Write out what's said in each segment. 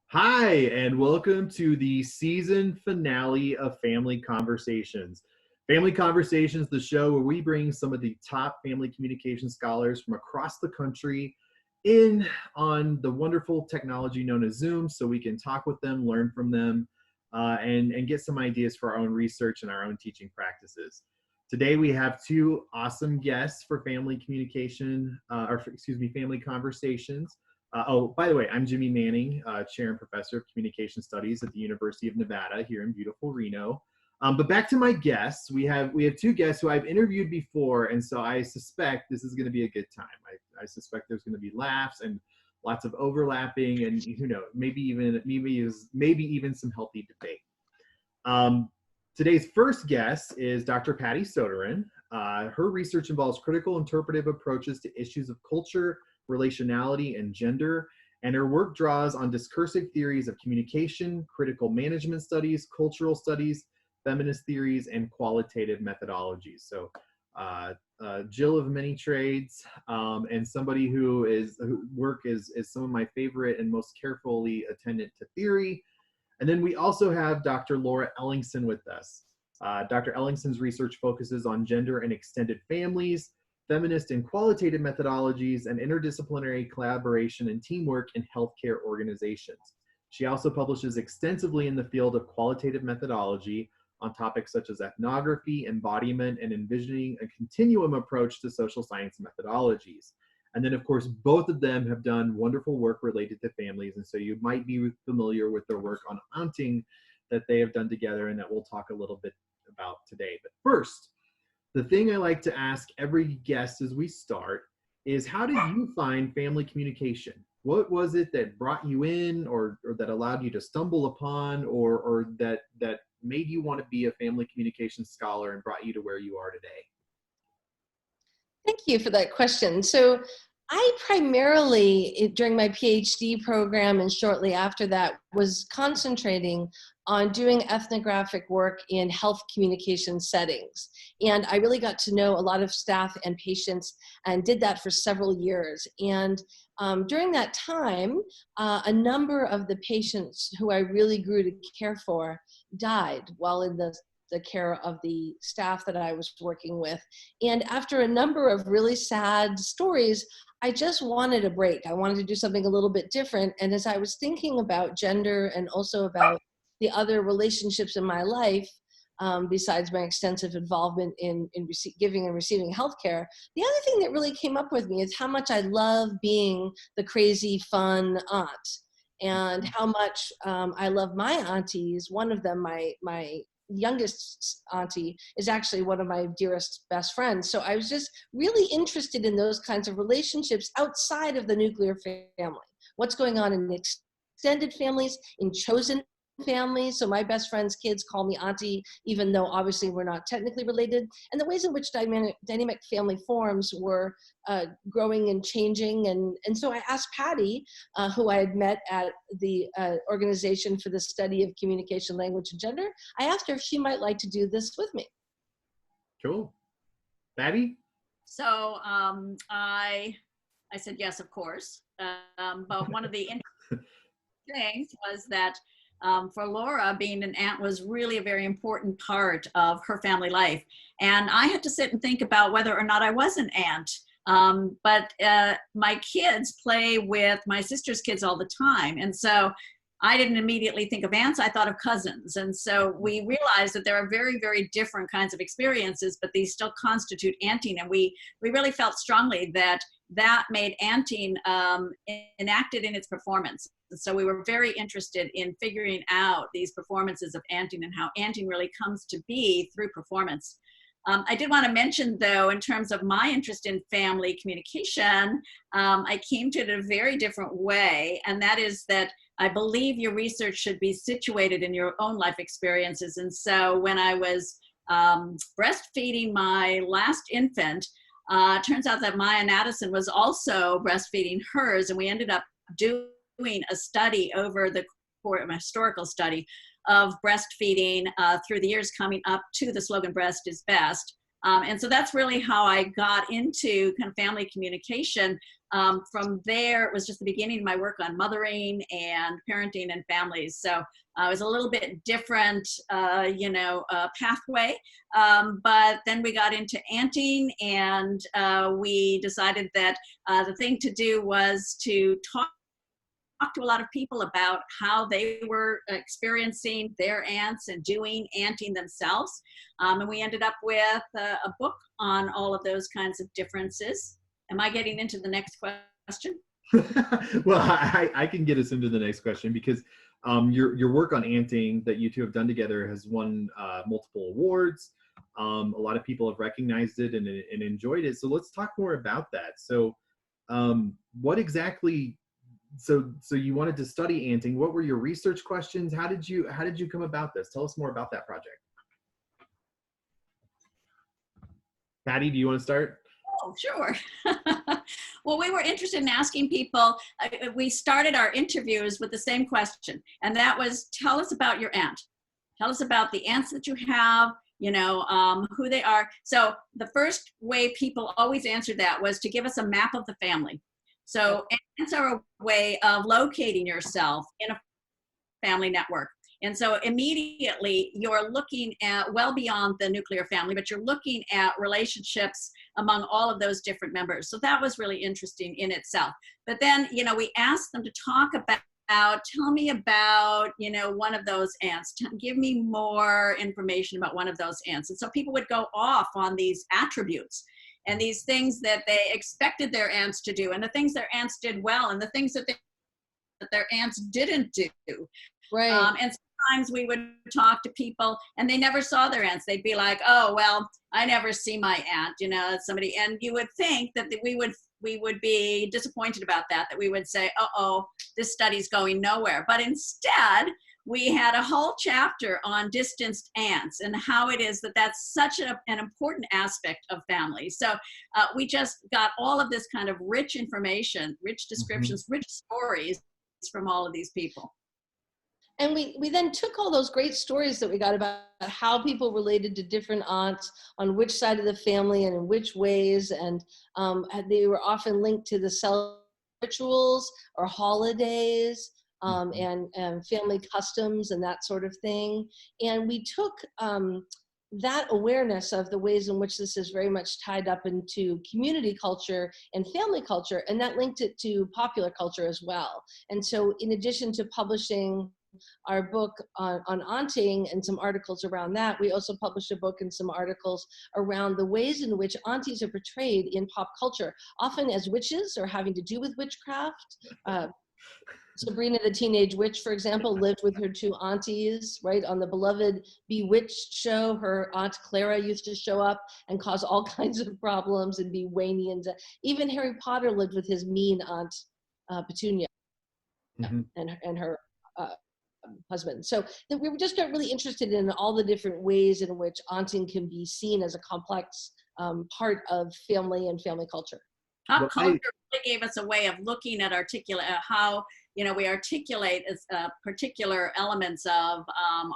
Hi, and welcome to the season finale of Family Conversations. Family Conversations, the show where we bring some of the top family communication scholars from across the country in on the wonderful technology known as Zoom so we can talk with them, learn from them, and get some ideas for our own research and our own teaching practices. Today we have two awesome guests for family communication, family conversations. By the way, I'm Jimmie Manning, Chair and Professor of Communication Studies at the University of Nevada here in beautiful Reno. But back to my guests, we have two guests who I've interviewed before, and so I suspect this is going to be a good time. I suspect there's going to be laughs and lots of overlapping, and who knows, maybe even some healthy debate. Today's first guest is Dr. Patty Sotirin. Her research involves critical interpretive approaches to issues of culture, relationality, and gender, and her work draws on discursive theories of communication, critical management studies, cultural studies, feminist theories, and qualitative methodologies. So Jill of many trades, and somebody whose work is some of my favorite and most carefully attended to theory. And then we also have Dr. Laura Ellingson with us. Dr. Ellingson's research focuses on gender and extended families, feminist and qualitative methodologies, and interdisciplinary collaboration and teamwork in healthcare organizations. She also publishes extensively in the field of qualitative methodology on topics such as ethnography, embodiment, and envisioning a continuum approach to social science methodologies. And then, of course, both of them have done wonderful work related to families, and so you might be familiar with their work on aunting that they have done together and that we'll talk a little bit about today. But first, the thing I like to ask every guest as we start is, how did you find family communication? What was it that brought you in, or that allowed you to stumble upon, or that made you want to be a family communication scholar and brought you to where you are today? Thank you for that question. So I primarily, during my PhD program and shortly after that, was concentrating on doing ethnographic work in health communication settings. And I really got to know a lot of staff and patients and did that for several years. And during that time, a number of the patients who I really grew to care for died while in the care of the staff that I was working with. And after a number of really sad stories, I just wanted a break. I wanted to do something a little bit different. And as I was thinking about gender and also about the other relationships in my life, besides my extensive involvement in giving and receiving healthcare, the other thing that really came up with me is how much I love being the crazy, fun aunt, and how much I love my aunties. One of them, my youngest auntie, is actually one of my dearest best friends. So I was just really interested in those kinds of relationships outside of the nuclear family. What's going on in extended families, in chosen families. So my best friend's kids call me auntie, even though obviously we're not technically related. And the ways in which dynamic family forms were growing and changing. And so I asked Patty, who I had met at the Organization for the Study of Communication, Language, and Gender. I asked her if she might like to do this with me. Cool. Patty? So I said yes, of course. But one of the interesting things was that for Laura, being an aunt was really a very important part of her family life. And I had to sit and think about whether or not I was an aunt. But my kids play with my sister's kids all the time. And so I didn't immediately think of aunts, I thought of cousins. And so we realized that there are very, very different kinds of experiences, but these still constitute aunting. And we really felt strongly that made aunting enacted in its performance. And so we were very interested in figuring out these performances of aunting and how aunting really comes to be through performance. I did want to mention, though, in terms of my interest in family communication, I came to it in a very different way, and that is that I believe your research should be situated in your own life experiences. And so when I was breastfeeding my last infant, turns out that Maya Nadesan was also breastfeeding hers, and we ended up doing a study over a historical study of breastfeeding through the years coming up to the slogan "Breast is Best." And so that's really how I got into kind of family communication. From there, it was just the beginning of my work on mothering and parenting and families. So it was a little bit different, pathway. But then we got into aunting, and we decided that the thing to do was to talk to a lot of people about how they were experiencing their aunts and doing aunting themselves. And we ended up with a book on all of those kinds of differences. Am I getting into the next question? Well, I can get us into the next question, because your work on aunting that you two have done together has won multiple awards. A lot of people have recognized it and enjoyed it. So let's talk more about that. So what exactly, so you wanted to study aunting. What were your research questions? How did you come about this? Tell us more about that project. Patty, do you want to start? Oh, sure. Well, we were interested in asking people, we started our interviews with the same question, and that was, tell us about your aunt. Tell us about the aunts that you have, who they are. So the first way people always answered that was to give us a map of the family. So aunts are a way of locating yourself in a family network. And so immediately you're looking at well beyond the nuclear family, but you're looking at relationships among all of those different members. So that was really interesting in itself. But then, we asked them to talk about, tell me about, one of those aunts. Give me more information about one of those aunts. And so people would go off on these attributes and these things that they expected their aunts to do, and the things their aunts did well, and the things that their aunts didn't do. Right. And sometimes we would talk to people and they never saw their aunts. They'd be like, oh, well, I never see my aunt, somebody. And you would think that we would be disappointed about that we would say, uh-oh, this study's going nowhere. But instead, we had a whole chapter on distanced aunts and how it is that that's such an important aspect of family. So we just got all of this kind of rich information, rich descriptions, rich stories from all of these people. And we then took all those great stories that we got about how people related to different aunts on which side of the family and in which ways. And they were often linked to the cell rituals or holidays and family customs and that sort of thing. And we took that awareness of the ways in which this is very much tied up into community culture and family culture, and that linked it to popular culture as well. And so in addition to publishing our book on aunting and some articles around that, we also published a book and some articles around the ways in which aunties are portrayed in pop culture, often as witches or having to do with witchcraft. Sabrina the Teenage Witch, for example, lived with her two aunties, right? On the beloved Bewitched show, her aunt Clara used to show up and cause all kinds of problems and be whiny. And even Harry Potter lived with his mean aunt Petunia and her husband. So we were just got really interested in all the different ways in which aunting can be seen as a complex part of family and family culture. Pop culture really gave us a way of looking at how we articulate particular elements of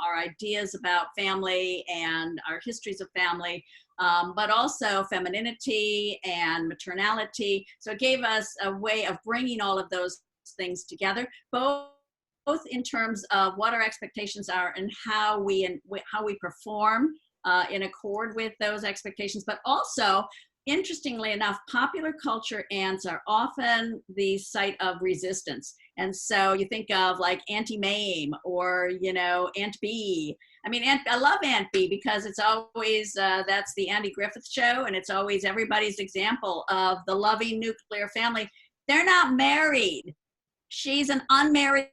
our ideas about family and our histories of family, but also femininity and maternality. So it gave us a way of bringing all of those things together, both in terms of what our expectations are and how we perform in accord with those expectations, but also, interestingly enough, popular culture aunts are often the site of resistance. And so you think of like Auntie Mame or, Aunt B. I mean, I love Aunt B because it's always, that's the Andy Griffith show, and it's always everybody's example of the loving nuclear family. They're not married. She's an unmarried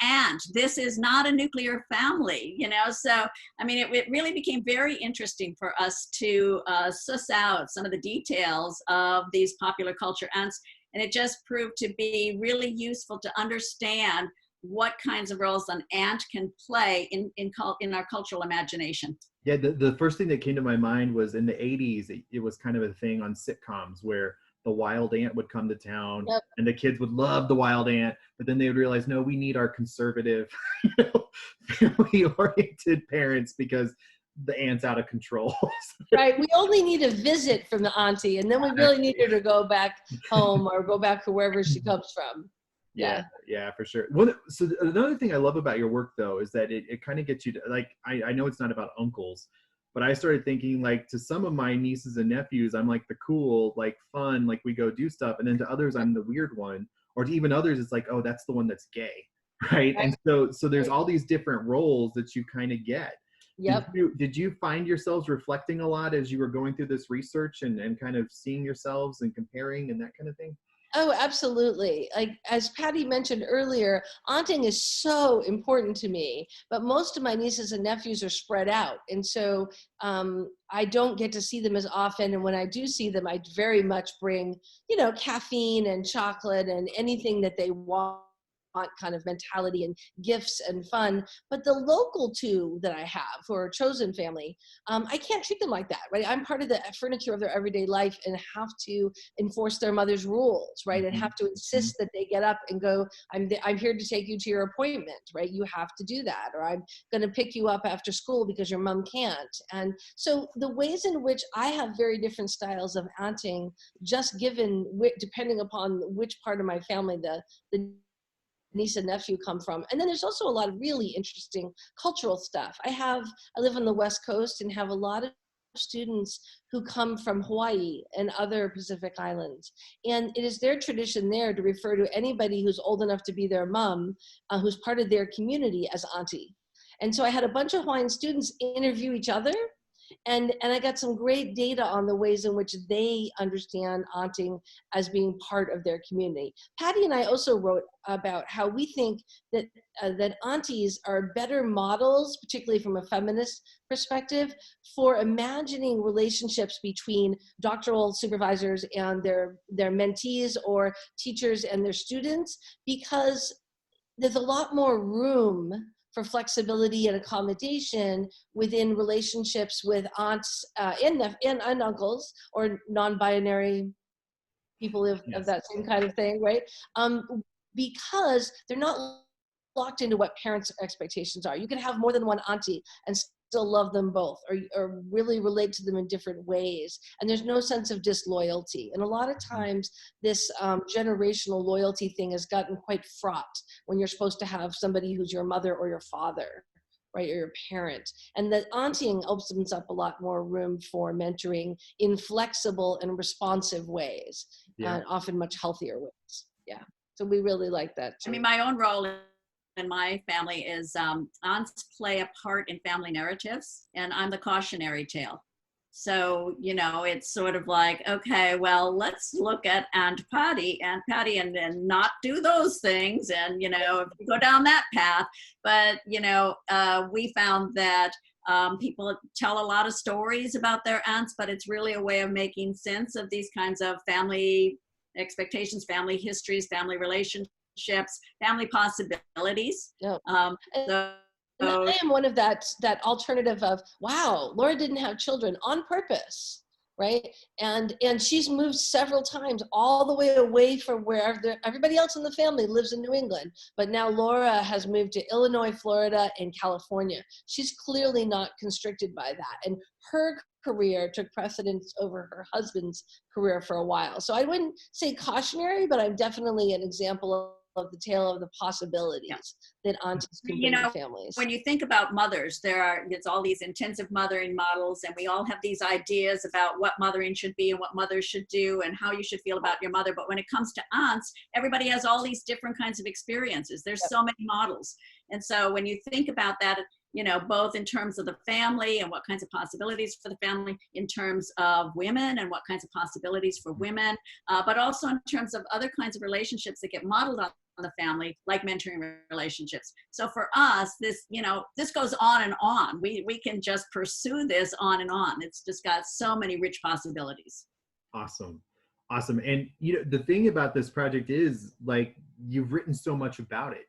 aunt. This is not a nuclear family, So, I mean, it really became very interesting for us to suss out some of the details of these popular culture aunts. And it just proved to be really useful to understand what kinds of roles an aunt can play in our cultural imagination. Yeah, the first thing that came to my mind was in the 80s, it was kind of a thing on sitcoms where the wild aunt would come to town. Yep. And the kids would love the wild aunt, but then they would realize, no, we need our conservative, family-oriented parents because the aunt's out of control. Right. We only need a visit from the auntie, and then we really need her to go back home or go back to wherever she comes from. Yeah, yeah, for sure. So another thing I love about your work, though, is that it kind of gets you to, like, I know it's not about uncles, but I started thinking, like, to some of my nieces and nephews, I'm like the cool, like, fun, like, we go do stuff. And then to others, I'm the weird one. Or to even others, it's like, oh, that's the one that's gay. Right. And so there's all these different roles that you kind of get. Yep. Did you find yourselves reflecting a lot as you were going through this research and kind of seeing yourselves and comparing and that kind of thing? Oh, absolutely. Like, as Patty mentioned earlier, aunting is so important to me, but most of my nieces and nephews are spread out. And so I don't get to see them as often. And when I do see them, I very much bring, caffeine and chocolate and anything that they want kind of mentality and gifts and fun. But the local two that I have, who are chosen family, I can't treat them like that, right? I'm part of the furniture of their everyday life and have to enforce their mother's rules, right? And have to insist that they get up and go, I'm here to take you to your appointment, right? You have to do that, or I'm going to pick you up after school because your mom can't. And so the ways in which I have very different styles of aunting, just given, depending upon which part of my family the niece and nephew come from. And then there's also a lot of really interesting cultural stuff. I live on the West Coast and have a lot of students who come from Hawaii and other Pacific Islands. And it is their tradition there to refer to anybody who's old enough to be their mom, who's part of their community, as auntie. And so I had a bunch of Hawaiian students interview each other. And I got some great data on the ways in which they understand aunting as being part of their community. Patty and I also wrote about how we think that that aunties are better models, particularly from a feminist perspective, for imagining relationships between doctoral supervisors and their mentees, or teachers and their students, because there's a lot more room for flexibility and accommodation within relationships with aunts and uncles, or non-binary people of that same kind of thing, right? Because they're not locked into what parents' expectations are. You can have more than one auntie and still love them both, or really relate to them in different ways. And there's no sense of disloyalty. And a lot of times this generational loyalty thing has gotten quite fraught when you're supposed to have somebody who's your mother or your father, right, or your parent. And the aunting opens up a lot more room for mentoring in flexible and responsive ways, and often much healthier ways. Yeah. So we really like that too. I mean, my own role in my family is aunts play a part in family narratives, and I'm the cautionary tale. So, it's sort of like, okay, well, let's look at Aunt Patty, and not do those things. And, if you go down that path, but, we found that people tell a lot of stories about their aunts, but it's really a way of making sense of these kinds of family expectations, family histories, family relationships, family possibilities. Yep. And I am one of that alternative of, wow, Laura didn't have children on purpose, right? And she's moved several times all the way away from where everybody else in the family lives in New England. But now Laura has moved to Illinois, Florida, and California. She's clearly not constricted by that. And her career took precedence over her husband's career for a while. So I wouldn't say cautionary, but I'm definitely an example of the tale of the possibilities that aunties can bring to families. When you think about mothers, there's all these intensive mothering models, and we all have these ideas about what mothering should be and what mothers should do and how you should feel about your mother. But when it comes to aunts, everybody has all these different kinds of experiences. There's so many models. And so when you think about that, both in terms of the family and what kinds of possibilities for the family, in terms of women and what kinds of possibilities for women, but also in terms of other kinds of relationships that get modeled on the family, like mentoring relationships. So for us, this goes on and on. We can just pursue this on and on. It's just got so many rich possibilities. Awesome. And the thing about this project is, like, you've written so much about it.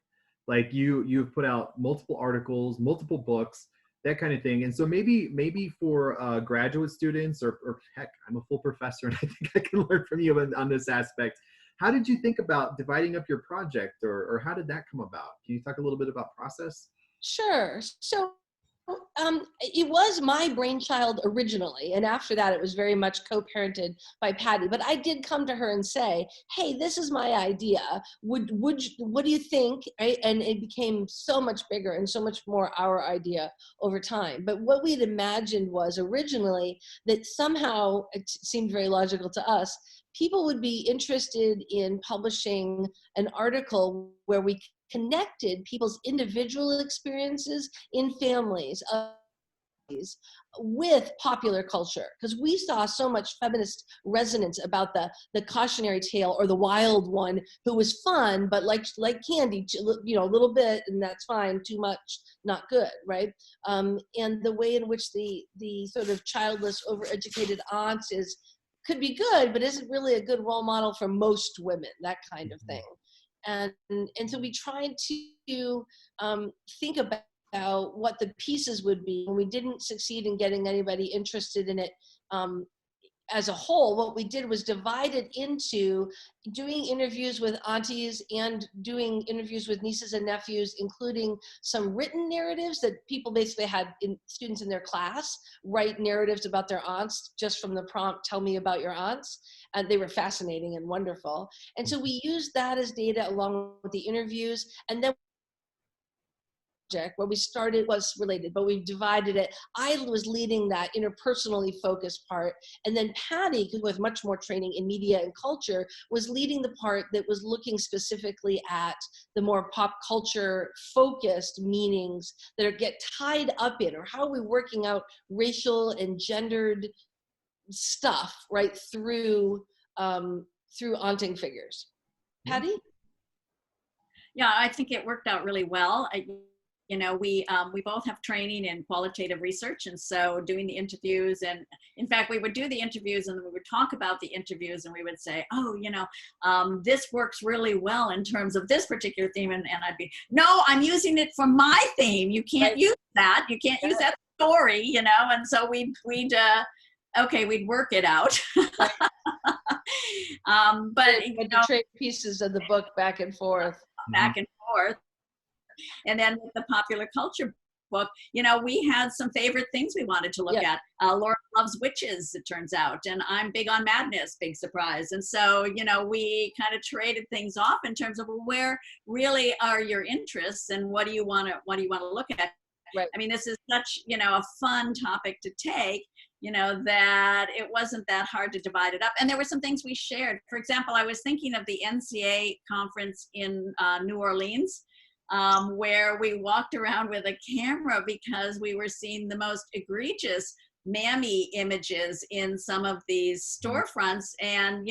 Like you've put out multiple articles, multiple books, that kind of thing. And so maybe for graduate students, or heck, I'm a full professor and I think I can learn from you on this aspect. How did you think about dividing up your project, or how did that come about? Can you talk a little bit about process? Sure. So it was my brainchild originally, and after that it was very much co-parented by Patty. But I did come to her and say, hey, this is my idea. What do you think? Right? And it became so much bigger and so much more our idea over time. But what we'd imagined was originally that somehow, it seemed very logical to us, people would be interested in publishing an article where we connected people's individual experiences in families with popular culture, because we saw so much feminist resonance about the cautionary tale or the wild one who was fun but like candy, a little bit, and that's fine, too much not good, right? And the way in which the sort of childless overeducated aunt could be good but isn't really a good role model for most women, that kind of thing. And so we tried to think about what the pieces would be. When we didn't succeed in getting anybody interested in it as a whole, what we did was divide it into doing interviews with aunties and doing interviews with nieces and nephews, including some written narratives that people basically had students in their class write narratives about their aunts just from the prompt, tell me about your aunts. And they were fascinating and wonderful. And so we used that as data along with the interviews. And then where we started was related, but we've divided it. I was leading that interpersonally focused part, and then Patty, who has much more training in media and culture, was leading the part that was looking specifically at the more pop culture focused meanings that get tied up in, or how are we working out racial and gendered stuff right through aunting figures. Patty? Yeah, I think it worked out really well. We both have training in qualitative research, and so doing the interviews, and in fact we would do the interviews and we would talk about the interviews and we would say, this works really well in terms of this particular theme, and I'd be, no, I'm using it for my theme, you can't use that, you can't use that story, and so we'd work it out. But to trade pieces of the book back and forth. And then with the popular culture book, we had some favorite things we wanted to look at. Laura loves witches, it turns out, and I'm big on madness, big surprise. And so, we kind of traded things off in terms of, well, where really are your interests and what do you want to look at? Right. I mean, this is such, a fun topic to take, that it wasn't that hard to divide it up. And there were some things we shared. For example, I was thinking of the NCA conference in New Orleans, where we walked around with a camera because we were seeing the most egregious mammy images in some of these storefronts. And,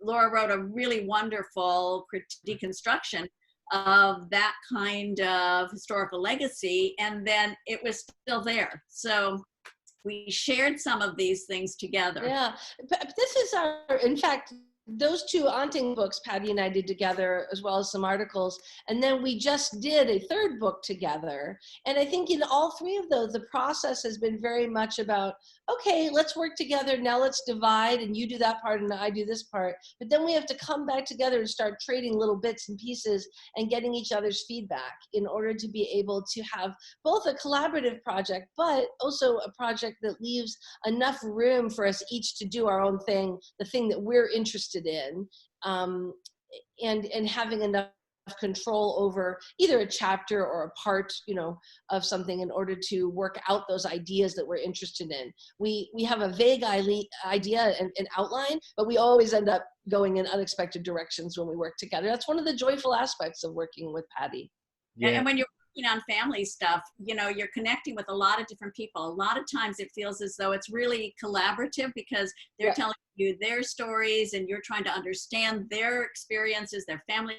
Laura wrote a really wonderful deconstruction of that kind of historical legacy, and then it was still there. So we shared some of these things together. Yeah, this is in fact, those two aunting books Patty and I did together, as well as some articles, and then we just did a third book together. And I think in all three of those, the process has been very much about, okay, let's work together, now let's divide, and you do that part and I do this part. But then we have to come back together and start trading little bits and pieces and getting each other's feedback in order to be able to have both a collaborative project, but also a project that leaves enough room for us each to do our own thing, the thing that we're interested in, and having enough control over either a chapter or a part, of something in order to work out those ideas that we're interested in. We have a vague idea and outline, but we always end up going in unexpected directions when we work together. That's one of the joyful aspects of working with Patty. Yeah. And when you're working on family stuff, you're connecting with a lot of different people. A lot of times it feels as though it's really collaborative because they're telling you their stories and you're trying to understand their experiences, their family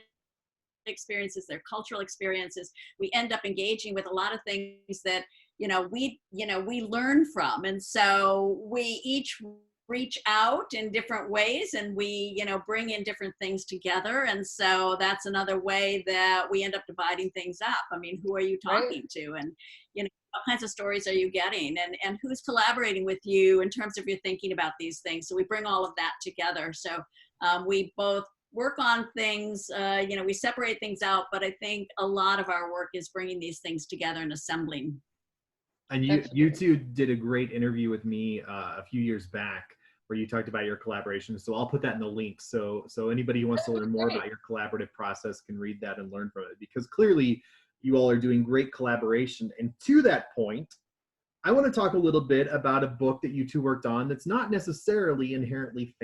experiences, their cultural experiences. We end up engaging with a lot of things that, we learn from. And so we each reach out in different ways and we, bring in different things together. And so that's another way that we end up dividing things up. I mean, who are you talking to? And, what kinds of stories are you getting? And who's collaborating with you in terms of your thinking about these things? So we bring all of that together. So we both work on things, we separate things out, but I think a lot of our work is bringing these things together and assembling. And you two did a great interview with me a few years back where you talked about your collaboration. So I'll put that in the link. So anybody who wants to learn more about your collaborative process can read that and learn from it, because clearly you all are doing great collaboration. And to that point, I want to talk a little bit about a book that you two worked on that's not necessarily inherently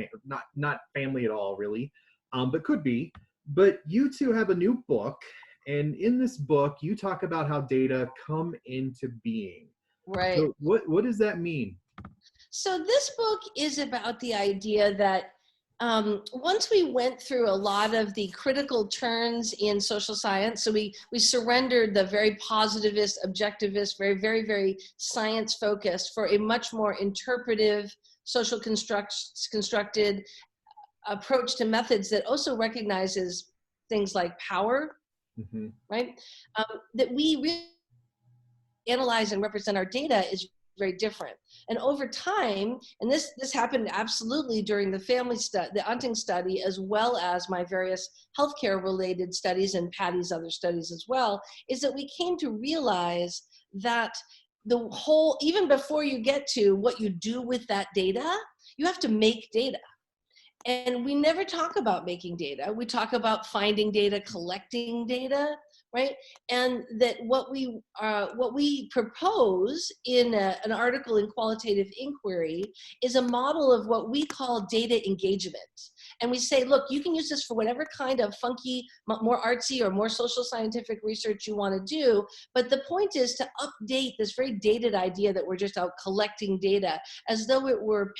not family at all, really, but could be. But you two have a new book, and in this book, you talk about how data come into being. Right. So what does that mean? So this book is about the idea that once we went through a lot of the critical turns in social science, so we surrendered the very positivist, objectivist, very, very science focused for a much more interpretive, social constructed approach to methods that also recognizes things like power, right? That we really analyze and represent our data is very different. And over time, and this happened absolutely during the family study, the Unting study, as well as my various healthcare related studies and Patty's other studies as well, is that we came to realize that the whole, even before you get to what you do with that data, you have to make data. And we never talk about making data. We talk about finding data, collecting data, right? And that what we propose in an article in Qualitative Inquiry is a model of what we call data engagement. And we say, look, you can use this for whatever kind of funky, more artsy or more social scientific research you want to do. But the point is to update this very dated idea that we're just out collecting data as though it were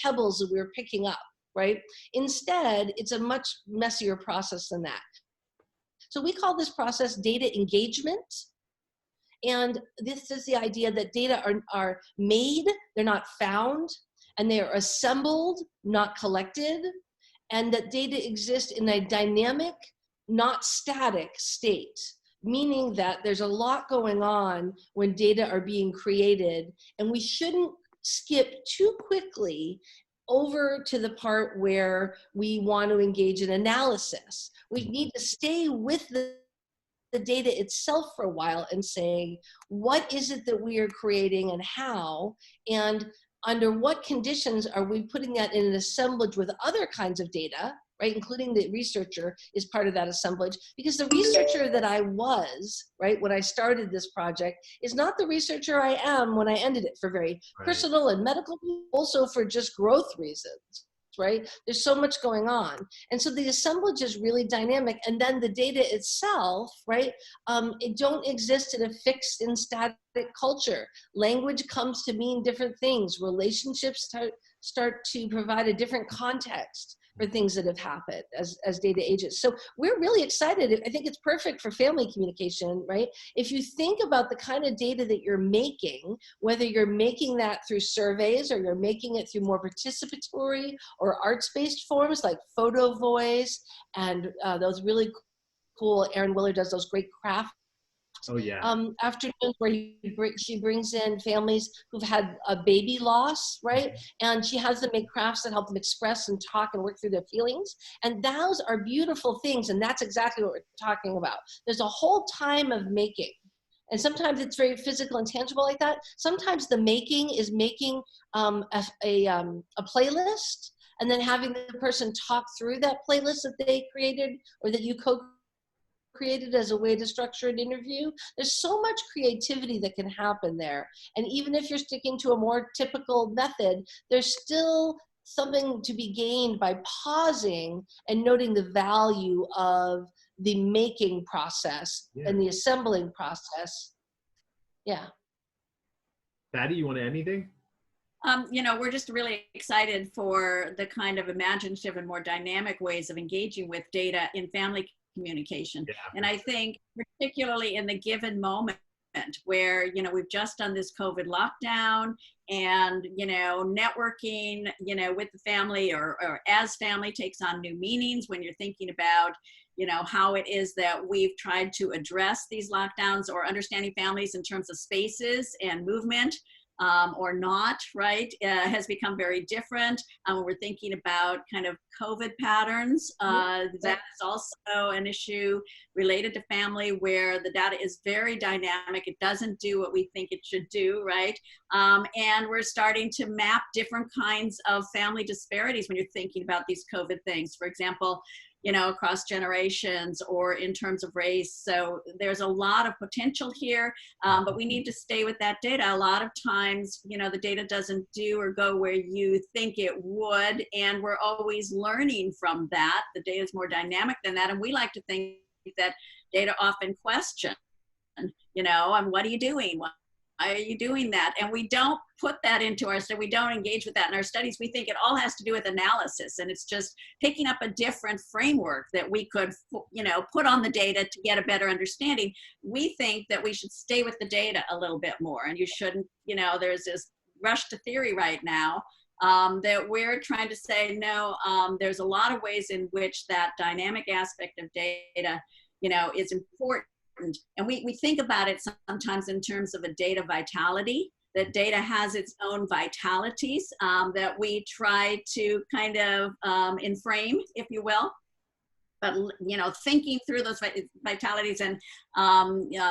pebbles that we were picking up. Right? Instead, it's a much messier process than that. So we call this process data engagement. And this is the idea that data are made, they're not found, and they are assembled, not collected, and that data exist in a dynamic, not static state, meaning that there's a lot going on when data are being created, and we shouldn't skip too quickly over to the part where we want to engage in analysis. We need to stay with the data itself for a while and say, what is it that we are creating and how, and under what conditions are we putting that in an assemblage with other kinds of data, right? Including the researcher is part of that assemblage, because the researcher that I was, right, when I started this project is not the researcher I am when I ended it, for very personal and medical, also for just growth reasons, right? There's so much going on. And so the assemblage is really dynamic. And then the data itself, right, it don't exist in a fixed and static culture. Language comes to mean different things. Relationships start to provide a different context for things that have happened as data ages. So we're really excited. I think it's perfect for family communication, right? If you think about the kind of data that you're making, whether you're making that through surveys or you're making it through more participatory or arts-based forms like photo voice and those really cool, Erin Willer does those great crafts. Oh yeah. Afternoons where she brings in families who've had a baby loss, right? And she has them make crafts that help them express and talk and work through their feelings. And those are beautiful things. And that's exactly what we're talking about. There's a whole time of making. And sometimes it's very physical and tangible like that. Sometimes the making is making a playlist and then having the person talk through that playlist that they created or that you created as a way to structure an interview. There's so much creativity that can happen there. And even if you're sticking to a more typical method, there's still something to be gained by pausing and noting the value of the making process and the assembling process. Yeah. Patty, you want to add anything? We're just really excited for the kind of imaginative and more dynamic ways of engaging with data in family communication. And I think particularly in the given moment where, we've just done this COVID lockdown and, networking, with the family or as family takes on new meanings when you're thinking about, how it is that we've tried to address these lockdowns or understanding families in terms of spaces and movement. or not, right, has become very different. We're thinking about kind of COVID patterns. That is also an issue related to family where the data is very dynamic. It doesn't do what we think it should do, right? And we're starting to map different kinds of family disparities when you're thinking about these COVID things. For example, across generations or in terms of race. So there's a lot of potential here, but we need to stay with that data. A lot of times, the data doesn't do or go where you think it would, and we're always learning from that. The data is more dynamic than that, and we like to think that data often question, and what are you doing? Why are you doing that? And we don't put that into our study. We don't engage with that in our studies. We think it all has to do with analysis, and it's just picking up a different framework that we could, put on the data to get a better understanding. We think that we should stay with the data a little bit more, and you shouldn't, there's this rush to theory right now that we're trying to say, no, there's a lot of ways in which that dynamic aspect of data, is important. And we think about it sometimes in terms of a data vitality, that data has its own vitalities that we try to kind of enframe, if you will. But, thinking through those vitalities, and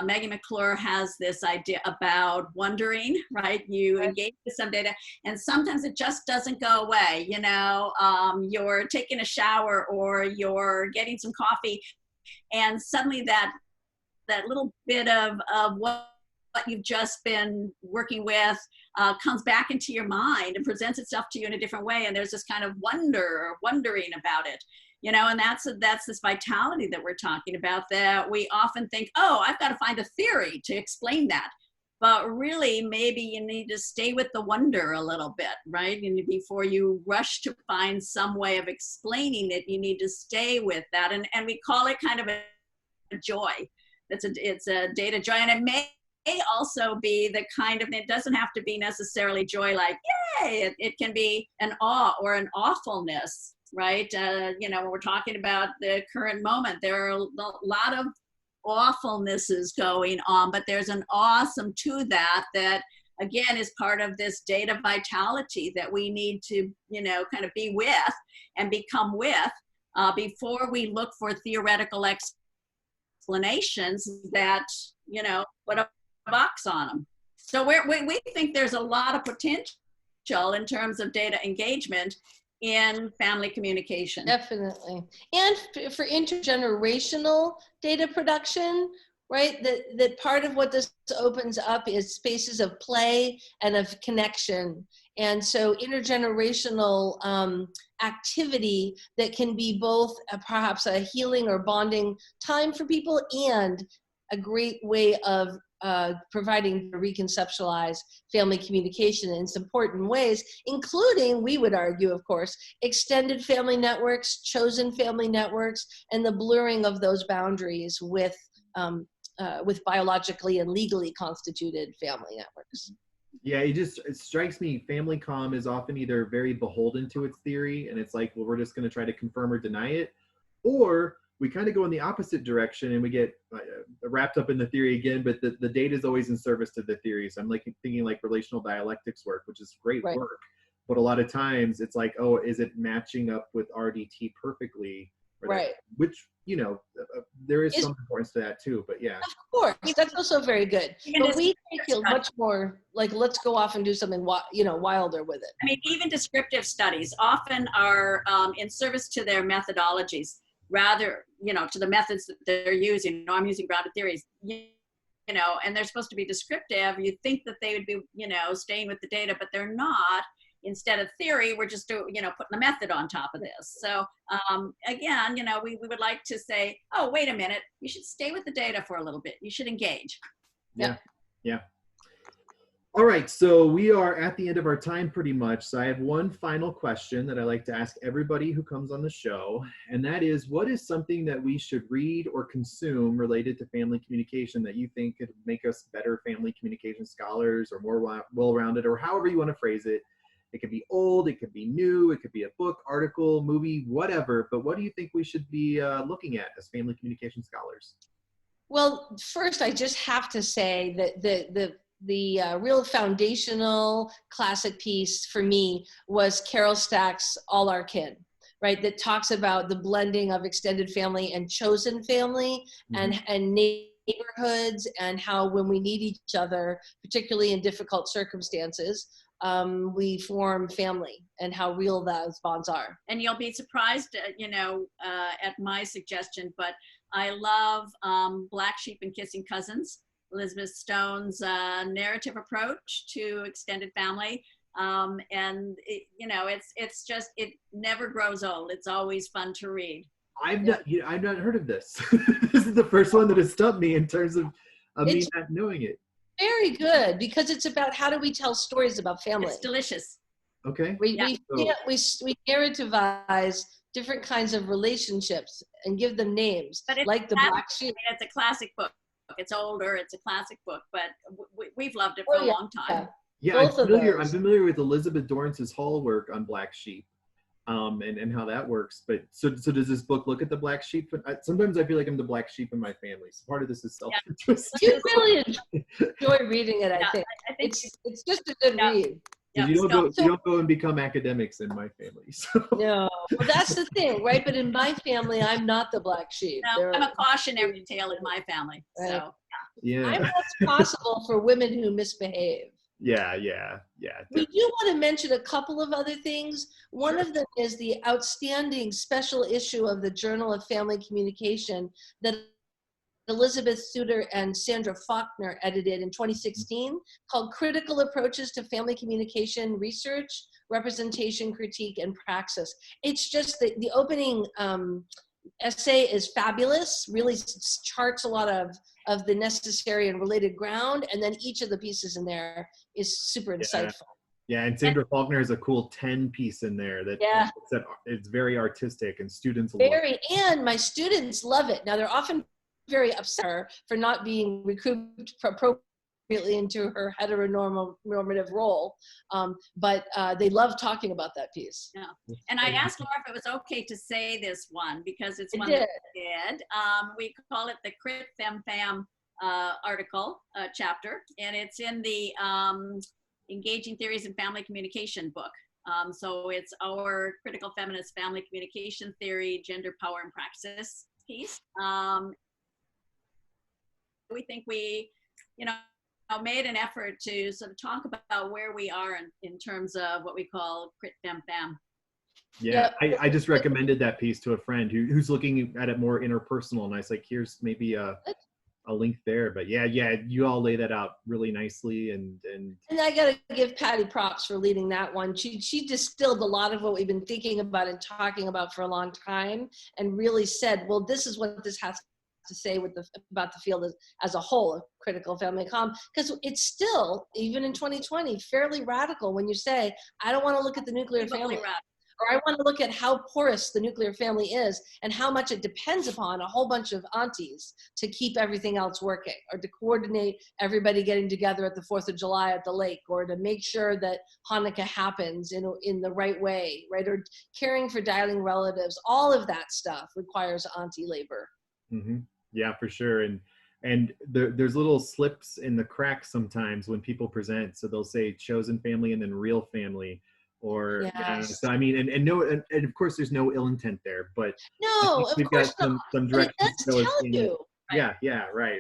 Maggie McClure has this idea about wondering, right? You engage with some data, and sometimes it just doesn't go away. You're taking a shower or you're getting some coffee, and suddenly that little bit of what you've just been working with comes back into your mind and presents itself to you in a different way. And there's this kind of wondering about it, and that's this vitality that we're talking about, that we often think, oh, I've got to find a theory to explain that. But really, maybe you need to stay with the wonder a little bit, right? And before you rush to find some way of explaining it, you need to stay with that. And we call it kind of a joy. It's a data joy, and it may also be the kind of, it doesn't have to be necessarily joy like, yay, it can be an awe or an awfulness, right? When we're talking about the current moment, there are a lot of awfulnesses going on, but there's an awesome to that again is part of this data vitality that we need to, kind of be with and become with before we look for theoretical explanations that, put a box on them. So we think there's a lot of potential in terms of data engagement in family communication. Definitely. And for intergenerational data production, right? That part of what this opens up is spaces of play and of connection. And so intergenerational activity that can be both perhaps a healing or bonding time for people, and a great way of providing to reconceptualize family communication in some important ways, including, we would argue, of course, extended family networks, chosen family networks, and the blurring of those boundaries with biologically and legally constituted family networks. Yeah, it strikes me, family comm is often either very beholden to its theory, and it's like, well, we're just going to try to confirm or deny it, or we kind of go in the opposite direction and we get wrapped up in the theory again, but the data is always in service to the theory. So I'm thinking like relational dialectics work, which is great work, but a lot of times it's like, oh, is it matching up with RDT perfectly? Right. Which, there is some importance to that too, but yeah. Of course, that's also very good. But we take it much more like, let's go off and do something, wilder with it. I mean, even descriptive studies often are in service to their methodologies, rather, to the methods that they're using. I'm using grounded theories, and they're supposed to be descriptive. You'd think that they would be, staying with the data, but they're not. Instead of theory, we're just, putting the method on top of this. So again, we would like to say, oh, wait a minute, you should stay with the data for a little bit. You should engage. Yeah. All right, so we are at the end of our time pretty much. So I have one final question that I like to ask everybody who comes on the show, and that is, what is something that we should read or consume related to family communication that you think could make us better family communication scholars or more well-rounded, or however you want to phrase it? It could be old, it could be new, it could be a book, article, movie, whatever, but what do you think we should be looking at as family communication scholars? Well, first, I just have to say that real foundational classic piece for me was Carol Stack's All Our Kin, right? That talks about the blending of extended family and chosen family, and neighborhoods, and how when we need each other, particularly in difficult circumstances, we form family, and how real those bonds are. And you'll be surprised, at my suggestion, but I love Black Sheep and Kissing Cousins, Elizabeth Stone's narrative approach to extended family. And it's just, it never grows old. It's always fun to read. I've not heard of this. This is the first one that has stumped me in terms of me not knowing it. Very good, because it's about how do we tell stories about family. It's delicious. Okay. We narrativize different kinds of relationships and give them names, like the Black Sheep. It's a classic book. It's older. It's a classic book, but we've loved it for a long time. Yeah, I'm familiar with Elizabeth Dorrance's Hall work on Black Sheep, and how that works. But so does this book look at the Black Sheep? Sometimes I feel like I'm the Black Sheep in my family. So part of this is self-interest. You really enjoy reading it. I think it's just a good read. Yeah, you don't go and become academics in my family. So. No, well, that's the thing, right? But in my family, I'm not the Black Sheep. No, I'm a cautionary tale in my family. Right. So yeah, I'm what's possible for women who misbehave. Yeah. We do want to mention a couple of other things. One of them is the outstanding special issue of the Journal of Family Communication that Elizabeth Suter and Sandra Faulkner edited in 2016, called Critical Approaches to Family Communication Research, Representation, Critique, and Praxis. It's just the opening essay is fabulous, really charts a lot of the necessary and related ground, and then each of the pieces in there is super insightful. Yeah, and Sandra Faulkner has a cool 10 piece in there that it's very artistic, and students love it. And my students love it. Now, they're often very upset for not being recouped appropriately into her heteronormative role, but they love talking about that piece. Yeah, and I asked Laura if it was okay to say this one, because it's one that we did. We call it the Crit Fem Fam article chapter, and it's in the Engaging Theories in Family Communication book. So it's our Critical Feminist Family Communication Theory, Gender, Power, and Praxis piece. We think we, made an effort to sort of talk about where we are in terms of what we call Crit Fem Fam. Yeah, I just recommended that piece to a friend who's looking at it more interpersonal, and I was like, here's maybe a link there. But yeah, you all lay that out really nicely, and I gotta give Patty props for leading that one. She distilled a lot of what we've been thinking about and talking about for a long time, and really said, well, this is what this has to say about the field as a whole of critical family comm, because it's still, even in 2020, fairly radical when you say, I don't want to look at the nuclear family, or I want to look at how porous the nuclear family is and how much it depends upon a whole bunch of aunties to keep everything else working, or to coordinate everybody getting together at the 4th of July at the lake, or to make sure that Hanukkah happens in the right way, right? Or caring for dying relatives. All of that stuff requires auntie labor. Mm-hmm. Yeah, for sure. And there's little slips in the cracks sometimes when people present. So they'll say chosen family and then real family, or so I mean, and of course there's no ill intent there, but no, we've got some direct. It does tell you. Right. Yeah, right.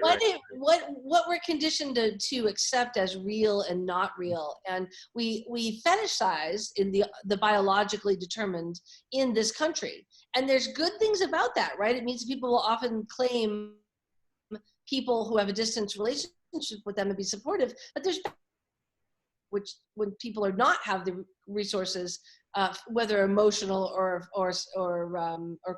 What we're conditioned to accept as real and not real, and we fetishize in the biologically determined in this country, and there's good things about that, right? It means people will often claim people who have a distant relationship with them to be supportive, but there's which when people are not have the resources, whether emotional or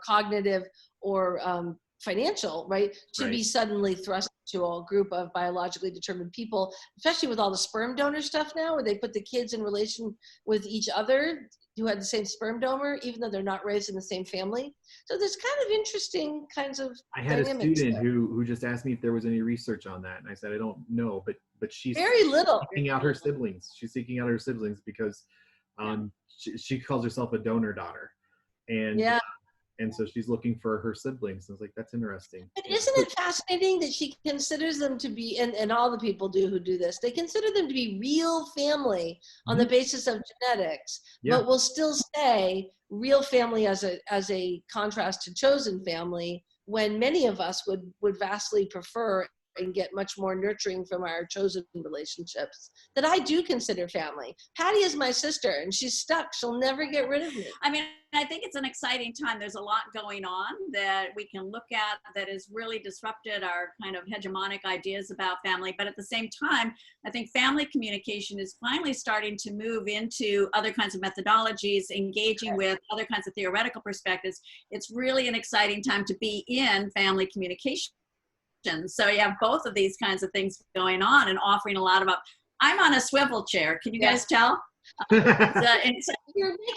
cognitive or financial, right, to be suddenly thrust to a group of biologically determined people, especially with all the sperm donor stuff now, where they put the kids in relation with each other who had the same sperm donor, even though they're not raised in the same family. So there's kind of interesting kinds of I had a student who just asked me if there was any research on that, and I said I don't know, but she's very little seeking out her siblings. She's seeking out her siblings because she calls herself a donor daughter, and And so she's looking for her siblings. I was like, that's interesting. But isn't it fascinating that she considers them to be, and all the people do who do this, they consider them to be real family on the basis of genetics, but will still say real family as a contrast to chosen family, when many of us would vastly prefer and get much more nurturing from our chosen relationships that I do consider family. Patty is my sister and she's stuck. She'll never get rid of me. I mean, I think it's an exciting time. There's a lot going on that we can look at that has really disrupted our kind of hegemonic ideas about family. But at the same time, I think family communication is finally starting to move into other kinds of methodologies, engaging with other kinds of theoretical perspectives. It's really an exciting time to be in family communication. So you have both of these kinds of things going on and offering a lot of I'm on a swivel chair. Can you guys tell? You're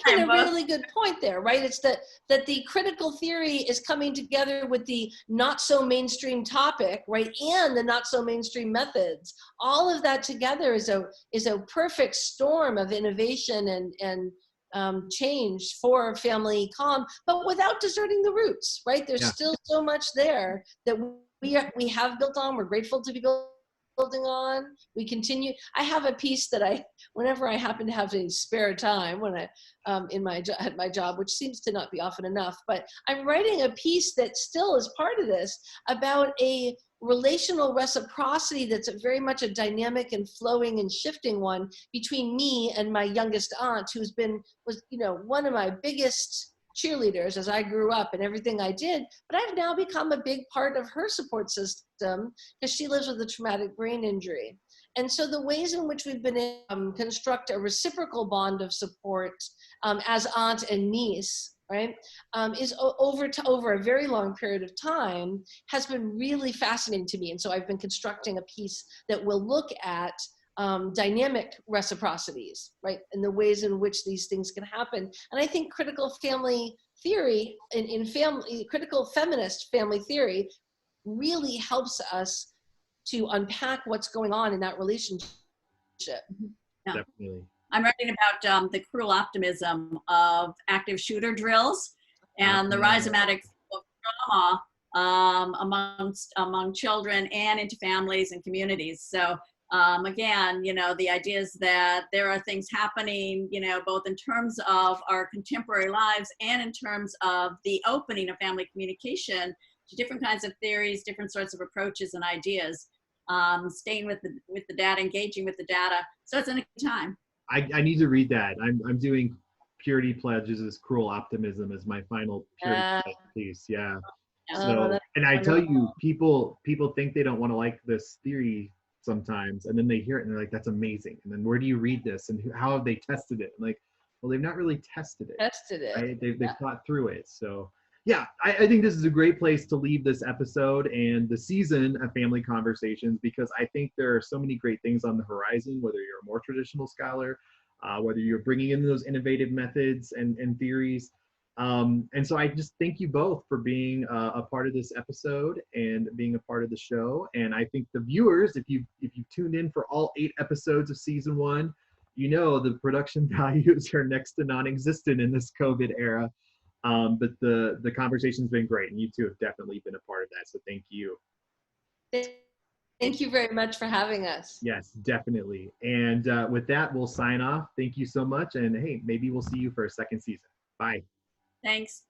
making a really good point there, right? It's that the critical theory is coming together with the not so mainstream topic, right? And the not so mainstream methods. All of that together is a perfect storm of innovation and change for family comm, but without deserting the roots, right? There's still so much there that we have built on. We're grateful to be building on. We continue. I have a piece that whenever I happen to have any spare time when I at my job, which seems to not be often enough, but I'm writing a piece that still is part of this about a relational reciprocity that's very much a dynamic and flowing and shifting one between me and my youngest aunt, who was one of my biggest cheerleaders as I grew up and everything I did, but I've now become a big part of her support system because she lives with a traumatic brain injury. And so the ways in which we've been able to construct a reciprocal bond of support as aunt and niece, right, is over a very long period of time has been really fascinating to me. And so I've been constructing a piece that will look at dynamic reciprocities, right, and the ways in which these things can happen. And I think critical family theory, critical feminist family theory, really helps us to unpack what's going on in that relationship. Yeah. Definitely. I'm writing about the cruel optimism of active shooter drills and the rhizomatic trauma among children and into families and communities. So again, the idea is that there are things happening, both in terms of our contemporary lives and in terms of the opening of family communication to different kinds of theories, different sorts of approaches and ideas, staying with the data, engaging with the data. So it's a good time. I need to read that. I'm doing Purity Pledges as Cruel Optimism as my final Purity Pledge piece. Yeah. So, and I tell you, people think they don't want to like this theory sometimes, and then they hear it and they're like, that's amazing. And then where do you read this and how have they tested it? I'm like, well, they've not really tested it. Right? They've thought through it. So yeah, I think this is a great place to leave this episode and the season of Family Conversations, because I think there are so many great things on the horizon, whether you're a more traditional scholar, whether you're bringing in those innovative methods and theories. And so I just thank you both for being a part of this episode and being a part of the show. And I think the viewers, if you tuned in for all 8 episodes of season 1, the production values are next to non-existent in this COVID era. But the conversation's been great, and you two have definitely been a part of that. So thank you. Thank you very much for having us. Yes, definitely. And with that, we'll sign off. Thank you so much. And hey, maybe we'll see you for a second season. Bye. Thanks.